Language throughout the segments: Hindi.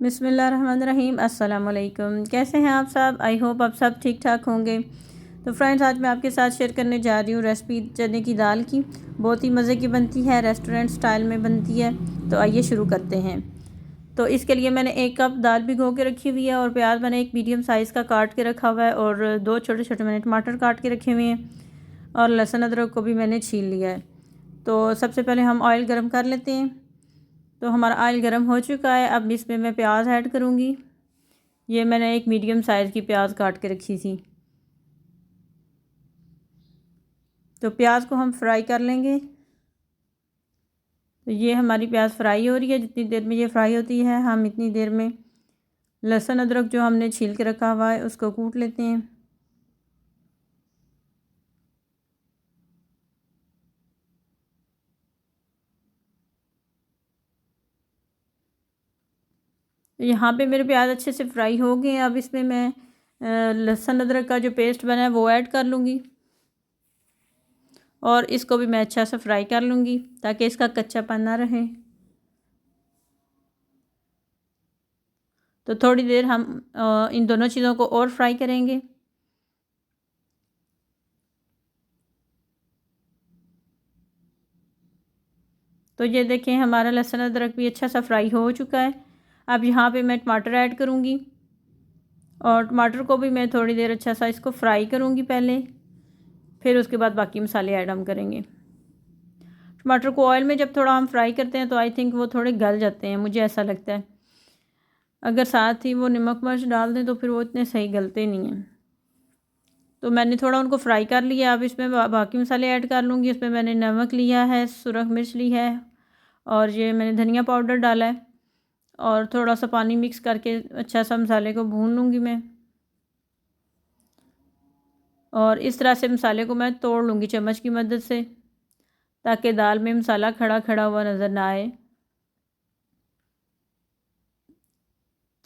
बिस्मिल्लाहिर्रहमानिर्रहीम। अस्सलाम वालेकुम। कैसे हैं आप सब? आई होप आप सब ठीक ठाक होंगे। तो फ्रेंड्स, आज मैं आपके साथ शेयर करने जा रही हूँ रेसिपी चने की दाल की। बहुत ही मज़े की बनती है, रेस्टोरेंट स्टाइल में बनती है। तो आइए शुरू करते हैं। तो इसके लिए मैंने 1 कप दाल भिगो के रखी हुई है और प्याज मैंने एक मीडियम साइज़ का काट के रखा हुआ है और 2 छोटे छोटे मैंने टमाटर काट के रखे हुए हैं और लहसुन अदरक को भी मैंने छील लिया है। तो सबसे पहले हम ऑयल गर्म कर लेते हैं। तो हमारा ऑयल गर्म हो चुका है। अब इसमें मैं प्याज ऐड करूँगी। ये मैंने एक मीडियम साइज़ की प्याज काट के रखी थी। तो प्याज को हम फ्राई कर लेंगे। तो ये हमारी प्याज फ्राई हो रही है। जितनी देर में ये फ्राई होती है, हम इतनी देर में लहसुन अदरक जो हमने छील के रखा हुआ है उसको कूट लेते हैं। तो यहाँ पे मेरे प्याज अच्छे से फ्राई हो गए हैं। अब इसमें मैं लहसुन अदरक का जो पेस्ट बना है वो ऐड कर लूँगी और इसको भी मैं अच्छा से फ्राई कर लूँगी ताकि इसका कच्चापन ना रहे। तो थोड़ी देर हम इन दोनों चीज़ों को और फ्राई करेंगे। तो ये देखें, हमारा लहसुन अदरक भी अच्छा सा फ्राई हो चुका है। अब यहाँ पे मैं टमाटर ऐड करूँगी और टमाटर को भी मैं थोड़ी देर अच्छा सा इसको फ्राई करूँगी पहले, फिर उसके बाद बाकी मसाले ऐड हम करेंगे। टमाटर को ऑयल में जब थोड़ा हम फ्राई करते हैं तो आई थिंक वो थोड़े गल जाते हैं, मुझे ऐसा लगता है। अगर साथ ही वो नमक मिर्च डाल दें तो फिर वो इतने सही गलते नहीं हैं। तो मैंने थोड़ा उनको फ्राई कर लिया। अब इसमें बाकी मसाले ऐड कर लूँगी। इसमें मैंने नमक लिया है, सुरख मिर्च ली है और ये मैंने धनिया पाउडर डाला है और थोड़ा सा पानी मिक्स करके अच्छा सा मसाले को भून लूँगी मैं। और इस तरह से मसाले को मैं तोड़ लूँगी चम्मच की मदद से, ताकि दाल में मसाला खड़ा खड़ा हुआ नज़र ना आए।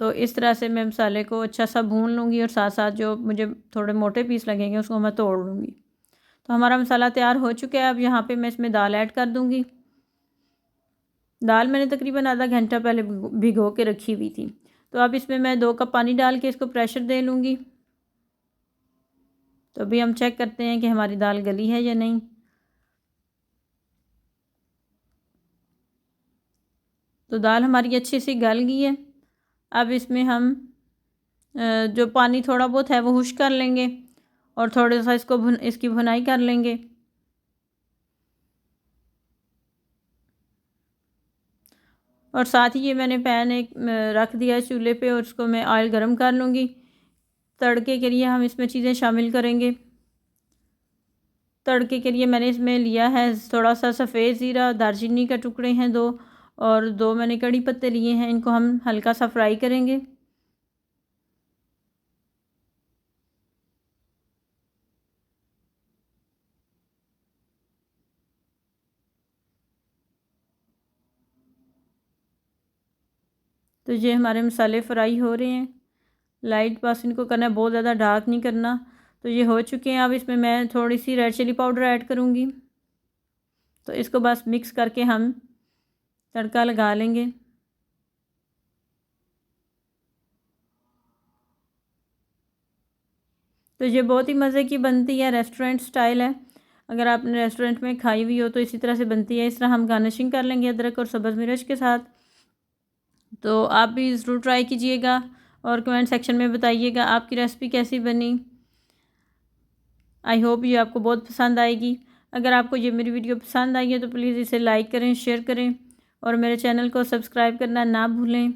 तो इस तरह से मैं मसाले को अच्छा सा भून लूँगी और साथ साथ जो मुझे थोड़े मोटे पीस लगेंगे उसको मैं तोड़ लूँगी। तो हमारा मसाला तैयार हो चुका है। अब यहाँ पे मैं इसमें दाल ऐड कर दूँगी। दाल मैंने तकरीबन आधा घंटा पहले भिगो के रखी हुई थी। तो अब इसमें मैं 2 कप पानी डाल के इसको प्रेशर दे लूँगी। तो अभी हम चेक करते हैं कि हमारी दाल गली है या नहीं। तो दाल हमारी अच्छी सी गल गई है। अब इसमें हम जो पानी थोड़ा बहुत है वो हुश कर लेंगे और थोड़ा सा इसकी भुनाई कर लेंगे। और साथ ही ये मैंने पैन एक रख दिया है चूल्हे पे और उसको मैं ऑयल गर्म कर लूँगी। तड़के के लिए हम इसमें चीज़ें शामिल करेंगे। तड़के के लिए मैंने इसमें लिया है थोड़ा सा सफ़ेद ज़ीरा, दालचीनी का टुकड़े हैं 2 और 2 मैंने कड़ी पत्ते लिए हैं। इनको हम हल्का सा फ्राई करेंगे। तो ये हमारे मसाले फ्राई हो रहे हैं। लाइट बस इनको करना है, बहुत ज़्यादा डार्क नहीं करना। तो ये हो चुके हैं। अब इसमें मैं थोड़ी सी रेड चिली पाउडर ऐड करूँगी। तो इसको बस मिक्स करके हम तड़का लगा लेंगे। तो ये बहुत ही मज़े की बनती है, रेस्टोरेंट स्टाइल है। अगर आपने रेस्टोरेंट में खाई हुई हो तो इसी तरह से बनती है। इस तरह हम गार्निशिंग कर लेंगे अदरक और सब्ज़ मिर्च के साथ। तो आप भी ज़रूर ट्राई कीजिएगा और कमेंट सेक्शन में बताइएगा आपकी रेसिपी कैसी बनी। आई होप ये आपको बहुत पसंद आएगी। अगर आपको ये मेरी वीडियो पसंद आई है तो प्लीज़ इसे लाइक करें, शेयर करें और मेरे चैनल को सब्सक्राइब करना ना भूलें।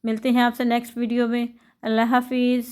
मिलते हैं आपसे नेक्स्ट वीडियो में। अल्लाह हाफिज़।